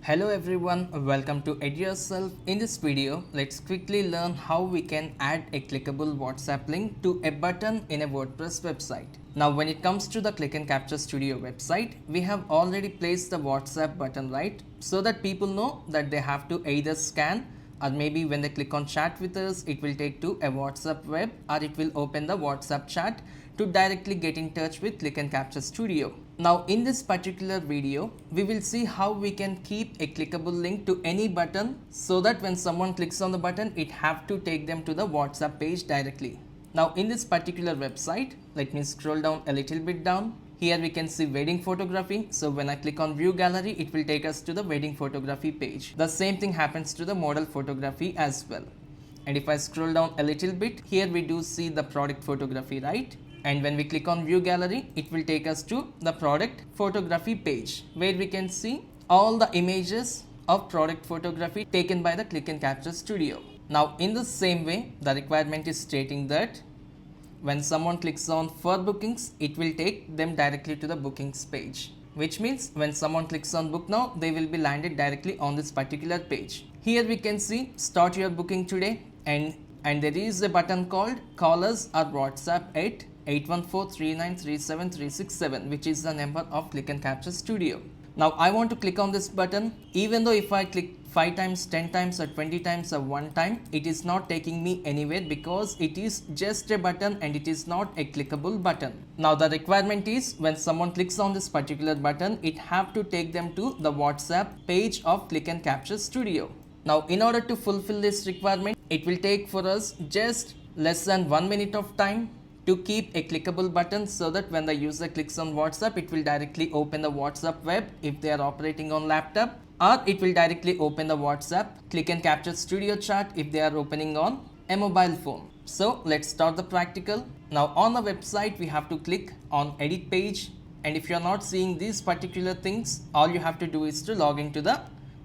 Hello everyone, welcome to Edurself. In this video, let's quickly learn how we can add a clickable WhatsApp link to a button in a WordPress website. Now when it comes to the Click and Capture Studio website, we have already placed the WhatsApp button, right? So that people know that they have to either scan, or maybe when they click on chat with us, it will take to a WhatsApp web, or it will open the WhatsApp chat to directly get in touch with Click and Capture Studio. Now in this particular video, we will see how we can keep a clickable link to any button so that when someone clicks on the button, it have to take them to the WhatsApp page directly. Now in this particular website, let me scroll down a little bit down. Here we can see wedding photography. So when I click on view gallery, it will take us to the wedding photography page. The same thing happens to the model photography as well. And if I scroll down a little bit, here we do see the product photography, right? And when we click on view gallery, it will take us to the product photography page where we can see all the images of product photography taken by the Click and Capture Studio. Now in the same way, the requirement is stating that when someone clicks on for bookings, it will take them directly to the bookings page, which means when someone clicks on book now, they will be landed directly on this particular page. Here we can see start your booking today, and there is a button called call us or WhatsApp at 814-3937-367, which is the number of Click and Capture Studio. Now I want to click on this button. Even though if I click 5 times, 10 times or 20 times or 1 time, it is not taking me anywhere because it is just a button and it is not a clickable button. Now the requirement is when someone clicks on this particular button, it have to take them to the WhatsApp page of Click and Capture Studio. Now in order to fulfill this requirement, it will take for us just less than 1 minute of time to keep a clickable button so that when the user clicks on WhatsApp, it will directly open the WhatsApp web if they are operating on laptop, or it will directly open the WhatsApp Click and Capture Studio chat if they are opening on a mobile phone. So let's start the practical. Now on the website, we have to click on edit page, and if you are not seeing these particular things, all you have to do is to log into the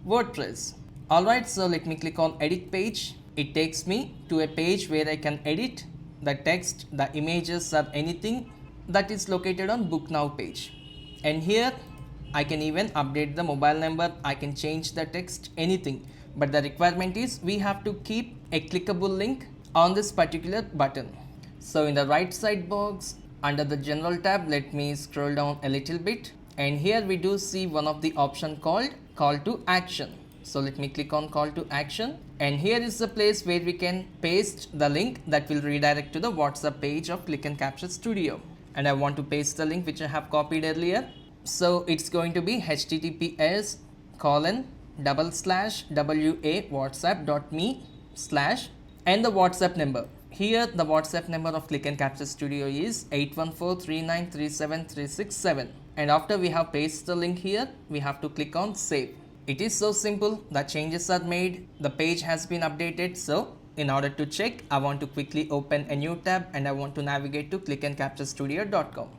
WordPress. Alright, so let me click on edit page. It takes me to a page where I can edit the text, the images or anything that is located on book now page. And here I can even update the mobile number, I can change the text, anything. But the requirement is we have to keep a clickable link on this particular button. So in the right side box under the general tab, let me scroll down a little bit, and here we do see one of the option called call to action. So let me click on call to action, and here is the place where we can paste the link that will redirect to the WhatsApp page of Click and Capture Studio. And I want to paste the link which I have copied earlier. So it's going to be https://wa/whatsapp.me/ and the WhatsApp number. Here the WhatsApp number of Click and Capture Studio is 814-3937-367. And after we have pasted the link here, we have to click on save. It is so simple. The changes are made, the page has been updated. So in order to check, I want to quickly open a new tab and I want to navigate to clickandcapturestudio.com.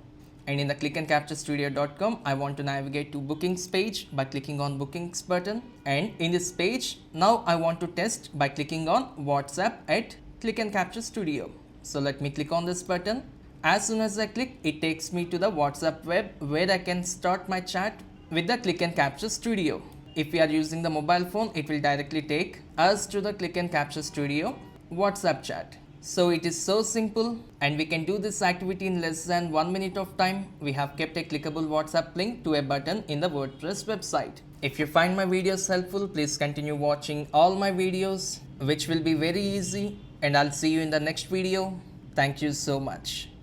And in the clickandcapturestudio.com, I want to navigate to bookings page by clicking on bookings button. And in this page, now I want to test by clicking on WhatsApp at Click and Capture Studio. So let me click on this button. As soon as I click, it takes me to the WhatsApp web where I can start my chat with the Click and Capture Studio. If we are using the mobile phone, it will directly take us to the Click and Capture Studio WhatsApp chat. So it is so simple, and we can do this activity in less than 1 minute of time. We have kept a clickable WhatsApp link to a button in the WordPress website. If you find my videos helpful, please continue watching all my videos, which will be very easy, and I'll see you in the next video. Thank you so much.